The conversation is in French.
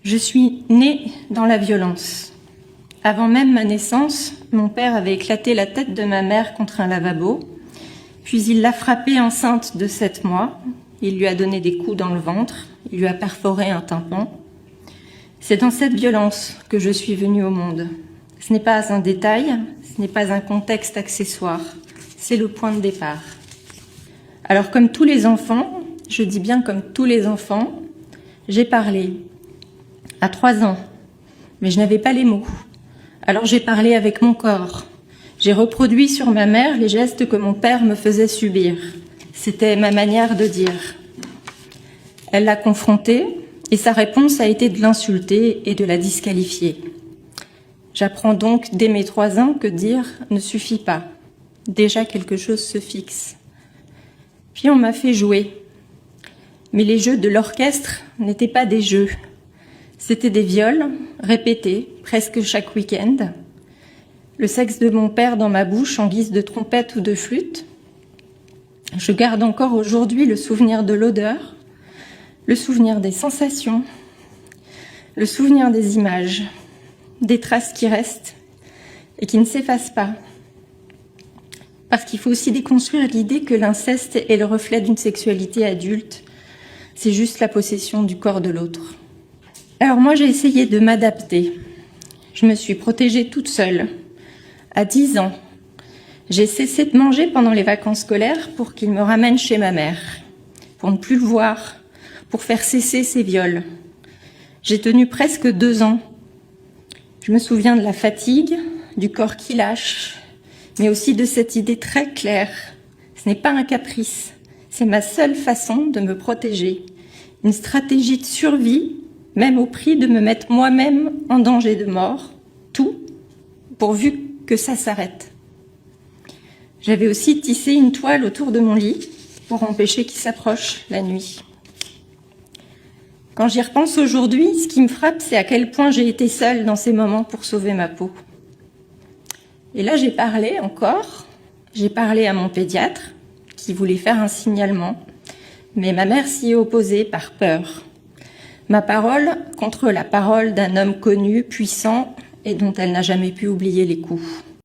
Je suis née dans la violence. Avant même ma naissance, mon père avait éclaté la tête de ma mère contre un lavabo, puis il l'a frappée enceinte de 7 mois. Il lui a donné des coups dans le ventre, il lui a perforé un tympan. C'est dans cette violence que je suis venue au monde. Ce n'est pas un détail, ce n'est pas un contexte accessoire, c'est le point de départ. Alors comme tous les enfants, je dis bien comme tous les enfants, j'ai parlé. À 3 ans, mais je n'avais pas les mots. Alors j'ai parlé avec mon corps. J'ai reproduit sur ma mère les gestes que mon père me faisait subir. C'était ma manière de dire. Elle l'a confrontée et sa réponse a été de l'insulter et de la disqualifier. J'apprends donc dès mes 3 ans que dire ne suffit pas. Déjà quelque chose se fixe. Puis on m'a fait jouer. Mais les jeux de l'orchestre n'étaient pas des jeux. C'était des viols répétés presque chaque week-end. Le sexe de mon père dans ma bouche en guise de trompette ou de flûte. Je garde encore aujourd'hui le souvenir de l'odeur, le souvenir des sensations, le souvenir des images, des traces qui restent et qui ne s'effacent pas. Parce qu'il faut aussi déconstruire l'idée que l'inceste est le reflet d'une sexualité adulte. C'est juste la possession du corps de l'autre. Alors moi, j'ai essayé de m'adapter. Je me suis protégée toute seule. À 10 ans, j'ai cessé de manger pendant les vacances scolaires pour qu'il me ramène chez ma mère, pour ne plus le voir, pour faire cesser ces viols. J'ai tenu presque 2 ans. Je me souviens de la fatigue, du corps qui lâche, mais aussi de cette idée très claire. Ce n'est pas un caprice, c'est ma seule façon de me protéger. Une stratégie de survie, même au prix de me mettre moi-même en danger de mort, tout, pourvu que ça s'arrête. J'avais aussi tissé une toile autour de mon lit pour empêcher qu'il s'approche la nuit. Quand j'y repense aujourd'hui, ce qui me frappe, c'est à quel point j'ai été seule dans ces moments pour sauver ma peau. Et là, j'ai parlé encore, j'ai parlé à mon pédiatre qui voulait faire un signalement, mais ma mère s'y est opposée par peur. Ma parole contre la parole d'un homme connu, puissant et dont elle n'a jamais pu oublier les coups.